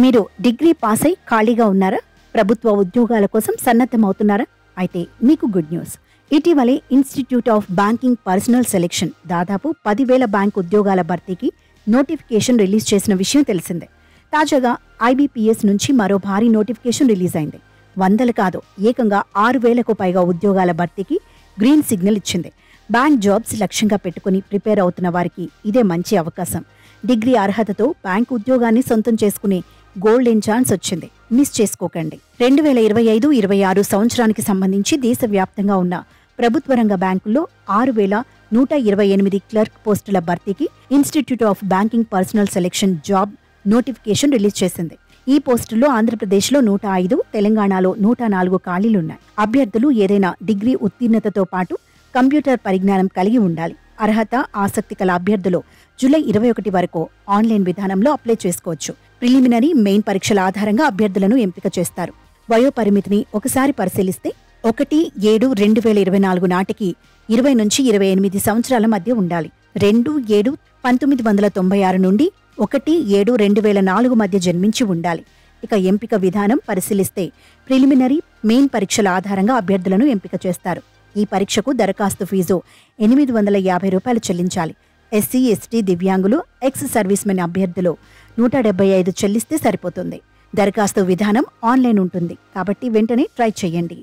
మీరు degree pass అయి ఖాళీగా ఉన్నారా? ప్రభుత్వ ఉద్యోగాల కోసం సన్నద్ధమవుతున్నారా? అయితే మీకు గుడ్ న్యూస్. ఇటీవలే institute of banking personal selection దాదాపు 10,000 బ్యాంక్ ఉద్యోగాల భర్తీకి నోటిఫికేషన్ రిలీజ్ చేసిన విషయం తెలిసిందే. తాజాగా ఐబీపీఎస్ నుంచి మరో భారీ నోటిఫికేషన్ రిలీజ్ అయింది. వందలు కాదు, ఏకంగా 6,000కు పైగా ఉద్యోగాల భర్తీకి గ్రీన్ సిగ్నల్ ఇచ్చింది. బ్యాంక్ జాబ్స్ లక్ష్యంగా పెట్టుకుని ప్రిపేర్ అవుతున్న వారికి ఇదే మంచి అవకాశం. డిగ్రీ అర్హతతో బ్యాంక్ ఉద్యోగాన్ని సొంతం చేసుకునే గోల్డెన్ ఛాన్స్ వచ్చింది. మిస్ చేసుకోకండి. 2025-26 సంవత్సరానికి సంబంధించి దేశవ్యాప్తంగా ఉన్న ప్రభుత్వ రంగ బ్యాంకుల్లో 6,128 క్లర్క్ పోస్టుల భర్తీకి institute of banking personal selection job notification release చేసింది. ఈ పోస్టుల్లో ఆంధ్రప్రదేశ్లో 105, తెలంగాణలో 104 ఖాళీలున్నాయి. అభ్యర్థులు ఏదైనా డిగ్రీ ఉత్తీర్ణతతో పాటు కంప్యూటర్ పరిజ్ఞానం కలిగి ఉండాలి. అర్హత, ఆసక్తి కల అభ్యర్థులు జూలై 21 వరకు ఆన్లైన్ విధానంలో అప్లై చేసుకోవచ్చు. ప్రిలిమినరీ, మెయిన్ పరీక్షల ఆధారంగా అభ్యర్థులను ఎంపిక చేస్తారు. వయోపరిమితిని ఒకసారి పరిశీలిస్తే 1/7/2024 నాటికి 20 నుంచి 28 సంవత్సరాల మధ్య ఉండాలి. 2/7/1996 నుండి 1/7/2004 మధ్య జన్మించి ఉండాలి. ఇక ఎంపిక విధానం పరిశీలిస్తే ప్రిలిమినరీ, మెయిన్ పరీక్షల ఆధారంగా అభ్యర్థులను ఎంపిక చేస్తారు. ఈ పరీక్షకు దరఖాస్తు ఫీజు ₹850 చెల్లించాలి. ఎస్సీ, ఎస్టీ, దివ్యాంగులు, ఎక్స్ సర్వీస్ మెన్ అభ్యర్థులు 175 చెల్లిస్తే సరిపోతుంది. దరఖాస్తు విధానం ఆన్లైన్ ఉంటుంది కాబట్టి వెంటనే ట్రై చేయండి.